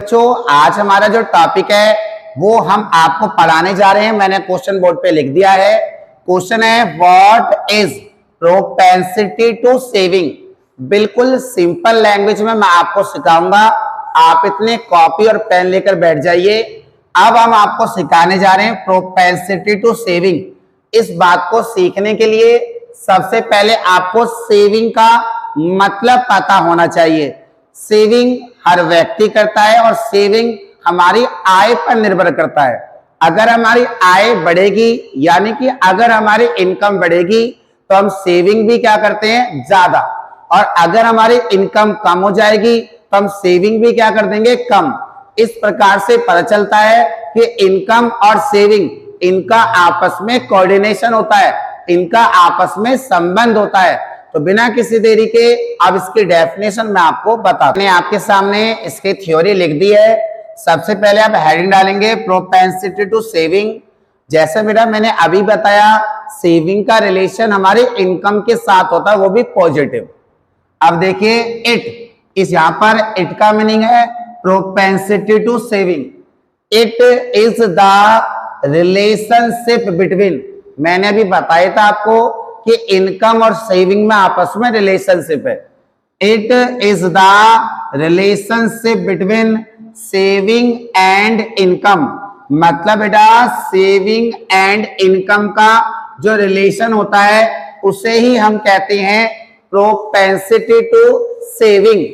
बच्चों, आज हमारा जो टॉपिक है वो हम आपको पढ़ाने जा रहे हैं। मैंने क्वेश्चन बोर्ड पे लिख दिया है। क्वेश्चन है what is propensity to saving. बिल्कुल सिंपल लैंग्वेज में मैं आपको सिखाऊंगा। आप इतने कॉपी और पेन लेकर बैठ जाइए। अब हम आपको सिखाने जा रहे हैं प्रोपेंसिटी टू सेविंग। इस बात को सीखने के लिए सबसे पहले आपको सेविंग का मतलब पता होना चाहिए। सेविंग हर व्यक्ति करता है और सेविंग हमारी आय पर निर्भर करता है। अगर हमारी आय बढ़ेगी यानी कि अगर हमारी इनकम बढ़ेगी तो हम सेविंग भी क्या करते हैं, ज्यादा। और अगर हमारी इनकम कम हो जाएगी तो हम सेविंग भी क्या कर देंगे, कम। इस प्रकार से पता चलता है कि इनकम और सेविंग इनका आपस में कोऑर्डिनेशन होता है, इनका आपस में संबंध होता है। तो बिना किसी देरी के अब इसकी डेफिनेशन मैं आपको बताता हूं। आपके सामने इसकी थ्योरी लिख दी है। सबसे पहले आप हेडिंग डालेंगे प्रोपेंसिटी टू सेविंग। जैसे बेटा मैंने अभी बताया, सेविंग का रिलेशन हमारे इनकम के साथ होता है, वो भी पॉजिटिव। अब देखिए इट, इस यहां पर इट का मीनिंग है propensity to saving. It is the relationship between, मैंने अभी बताया था आपको कि इनकम और सेविंग में आपस में रिलेशनशिप है। It is the relationship between saving and income. मतलब बेटा सेविंग एंड इनकम का जो रिलेशन होता है उसे ही हम कहते हैं प्रोपेंसिटी टू सेविंग।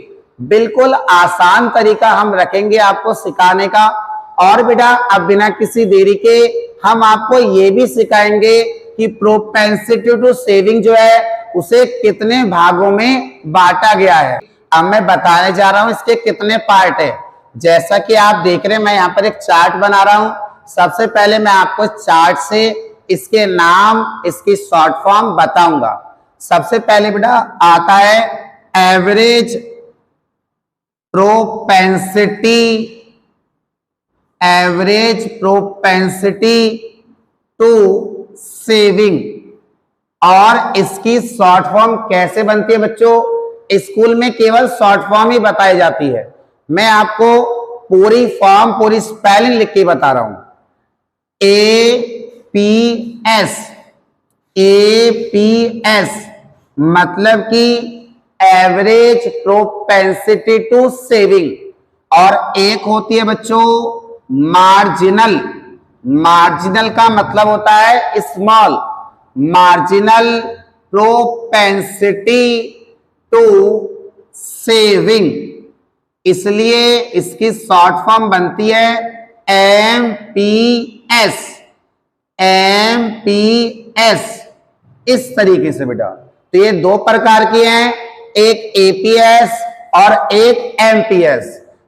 बिल्कुल आसान तरीका हम रखेंगे आपको सिखाने का। और बेटा अब बिना किसी देरी के हम आपको ये भी सिखाएंगे कि प्रोपेंसिटी टू सेविंग जो है उसे कितने भागों में बांटा गया है। अब मैं बताने जा रहा हूं इसके कितने पार्ट है। जैसा कि आप देख रहे हैं, मैं यहाँ पर एक चार्ट बना रहा हूं। सबसे पहले मैं आपको चार्ट से इसके नाम, इसकी शॉर्ट फॉर्म बताऊंगा। सबसे पहले बेटा आता है average propensity, average propensity to saving. और इसकी शॉर्ट फॉर्म कैसे बनती है बच्चों, स्कूल में केवल शॉर्ट फॉर्म ही बताई जाती है। मैं आपको पूरी फॉर्म, पूरी स्पेलिंग लिख के बता रहा हूं। APS, APS मतलब कि एवरेज प्रोपेंसिटी टू सेविंग। और एक होती है बच्चों मार्जिनल। मार्जिनल का मतलब होता है small. Marginal propensity to saving, इसलिए इसकी शॉर्ट फॉर्म बनती है MPS। MPS इस तरीके से बेटा। तो ये दो प्रकार की हैं, एक APS और एक MPS।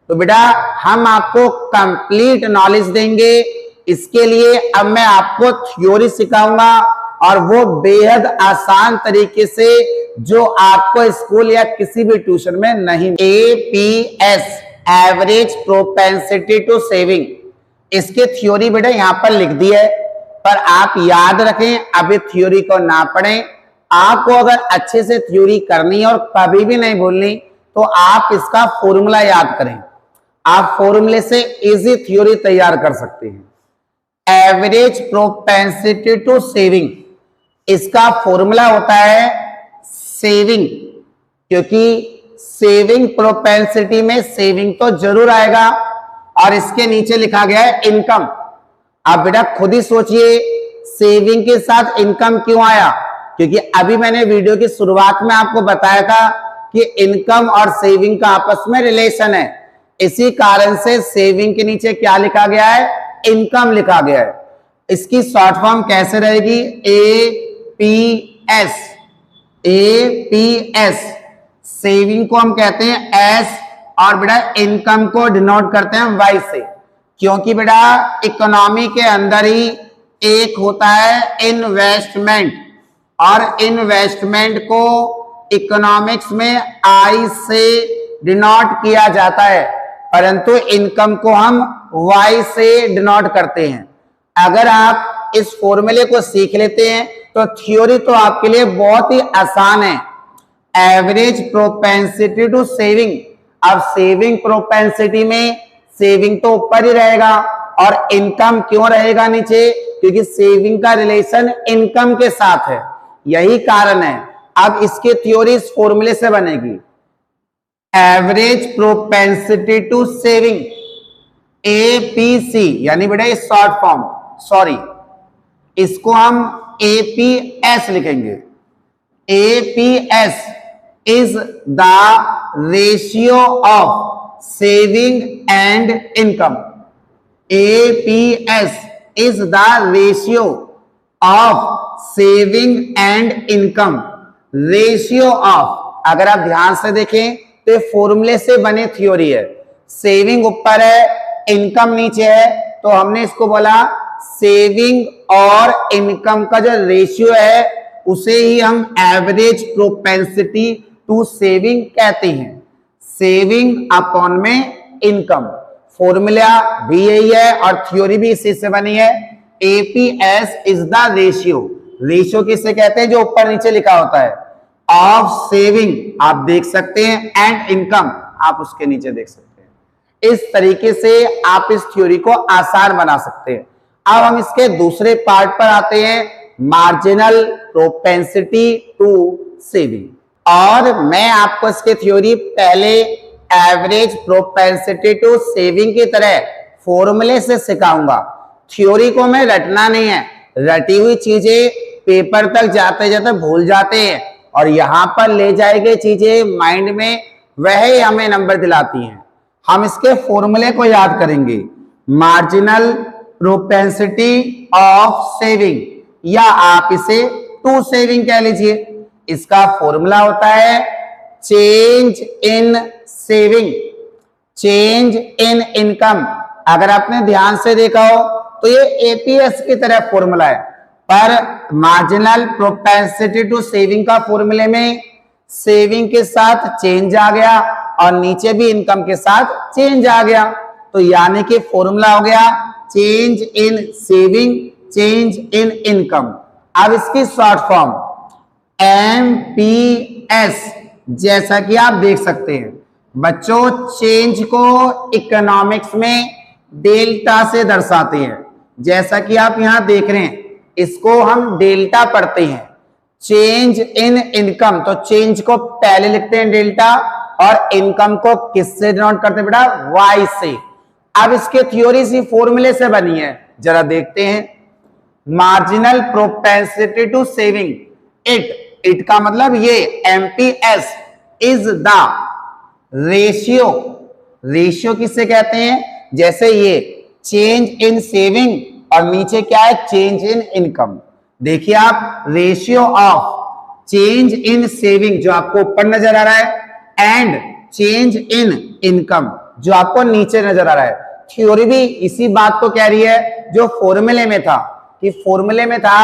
तो बेटा हम आपको कंप्लीट नॉलेज देंगे। इसके लिए अब मैं आपको थ्योरी सिखाऊंगा और वो बेहद आसान तरीके से, जो आपको स्कूल या किसी भी ट्यूशन में नहीं। APS average propensity to saving, इसकी थ्योरी बेटा यहां पर लिख दी है, पर आप याद रखें, अभी थ्योरी को ना पढ़ें। आपको अगर अच्छे से थ्योरी करनी है और कभी भी नहीं भूलनी तो आप इसका फॉर्मूला याद करें। आप फॉर्मूले से इजी थ्योरी तैयार कर सकते हैं। एवरेज प्रोपेंसिटी टू सेविंग, इसका फॉर्मूला होता है सेविंग, क्योंकि सेविंग प्रोपेंसिटी में सेविंग तो जरूर आएगा। और इसके नीचे लिखा गया है इनकम। आप बेटा खुद ही सोचिए सेविंग के साथ इनकम क्यों आया, क्योंकि अभी मैंने वीडियो की शुरुआत में आपको बताया था कि इनकम और सेविंग का आपस में रिलेशन है। इसी कारण से सेविंग के नीचे क्या लिखा गया है, इनकम लिखा गया है। इसकी शॉर्ट फॉर्म कैसे रहेगी, APS। APS सेविंग को हम कहते हैं S और बेटा इनकम को डिनोट करते हैं Y से, क्योंकि बेटा इकोनॉमी के अंदर ही एक होता है इन्वेस्टमेंट, और इन्वेस्टमेंट को इकोनॉमिक्स में I से डिनोट किया जाता है, परंतु इनकम को हम Y से डिनोट करते हैं। अगर आप इस फॉर्मूले को सीख लेते हैं तो थ्योरी तो आपके लिए बहुत ही आसान है। एवरेज प्रोपेंसिटी टू सेविंग, अब सेविंग प्रोपेंसिटी में सेविंग तो ऊपर ही रहेगा और इनकम क्यों रहेगा नीचे, क्योंकि सेविंग का रिलेशन इनकम के साथ है, यही कारण है। अब इसकी थ्योरी इस फॉर्मूले से बनेगी, average propensity to saving, APC, यानी बेटा ये शॉर्ट फॉर्म, सॉरी इसको हम एपीएस लिखेंगे। APS is the ratio of saving and income. APS is the ratio of saving and income. Ratio of, अगर आप ध्यान से देखें तो ये फॉर्मूले से बने थ्योरी है। सेविंग ऊपर है, इनकम नीचे है, तो हमने इसको बोला सेविंग और इनकम का जो रेशियो है उसे ही हम एवरेज प्रोपेंसिटी टू सेविंग कहते हैं। सेविंग अपॉन में इनकम, फॉर्मूला भी यही है और थ्योरी भी इसी से बनी है। APS is the ratio, ratio किसे कहते हैं, जो ऊपर नीचे लिखा होता है, ऑफ सेविंग आप देख सकते हैं एंड इनकम आप उसके नीचे देख सकते हैं। इस तरीके से आप इस थ्योरी को आसान बना सकते हैं। अब हम इसके दूसरे पार्ट पर आते हैं, मार्जिनल प्रोपेंसिटी टू सेविंग, और मैं आपको इसके थ्योरी पहले एवरेज प्रोपेंसिटी टू सेविंग की तरह फॉर्मूले से सिखाऊंगा। थ्योरी को मैं रटना नहीं है, रटी हुई चीजें पेपर तक जाते जाते भूल जाते हैं और यहां पर ले जाएंगे चीजें माइंड में, वह हमें नंबर दिलाती हैं। हम इसके फॉर्मूले को याद करेंगे, मार्जिनल प्रोपेंसिटी ऑफ सेविंग, या आप इसे टू सेविंग कह लीजिए। इसका फॉर्मूला होता है change in saving, change in income. अगर आपने ध्यान से देखा हो तो ये एपीएस की तरह फॉर्मूला है, पर मार्जिनल प्रोपेंसिटी टू सेविंग का फॉर्मूले में सेविंग के साथ चेंज आ गया और नीचे भी इनकम के साथ चेंज आ गया, तो यानी कि फॉर्मूला हो गया change in saving, change in income. अब इसकी शॉर्ट फॉर्म एमपीएस, जैसा कि आप देख सकते हैं बच्चों, चेंज को इकोनॉमिक्स में डेल्टा से दर्शाते हैं। जैसा कि आप यहां देख रहे हैं, इसको हम डेल्टा पढ़ते हैं। चेंज इन इनकम, तो चेंज को पहले लिखते हैं डेल्टा और इनकम को किससे डिनोट करते हैं बेटा, वाई से। अब इसके थ्योरी सी फॉर्मूले से बनी है, जरा देखते हैं। Marginal propensity to saving, it का मतलब ये, MPS is the ratio, ratio किससे कहते हैं, जैसे ये चेंज इन सेविंग और नीचे क्या है, चेंज इन इनकम। देखिए आप, ratio of change in saving जो आपको ऊपर नजर आ रहा है एंड चेंज इन इनकम जो आपको नीचे नजर आ रहा है। थ्योरी भी इसी बात को कह रही है जो फॉर्मूले में था, कि फॉर्मूले में था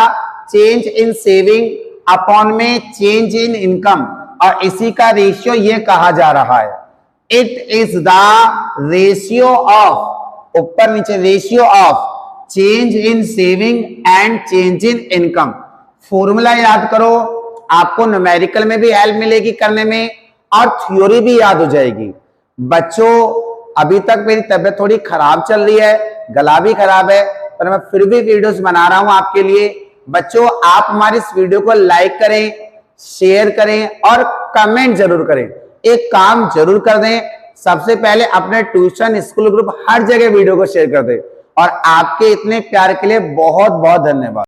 चेंज इन सेविंग अपॉन में चेंज इन इनकम, और इसी का रेशियो ये कहा जा रहा है। It is the ratio of, ऊपर नीचे ratio of change in saving and change in income. Formula याद करो, आपको न्यूमेरिकल में भी हेल्प मिलेगी करने में और थ्योरी भी याद हो जाएगी। बच्चों अभी तक मेरी तबीयत थोड़ी खराब चल रही है, गला भी खराब है, पर मैं फिर भी वीडियोस बना रहा हूं आपके लिए। बच्चों आप हमारी इस वीडियो को लाइक करें, शेयर करें और कमेंट जरूर करें। एक काम जरूर कर दें, सबसे पहले अपने ट्यूशन, स्कूल, ग्रुप हर जगह वीडियो को शेयर कर दें। और आपके इतने प्यार के लिए बहुत बहुत धन्यवाद।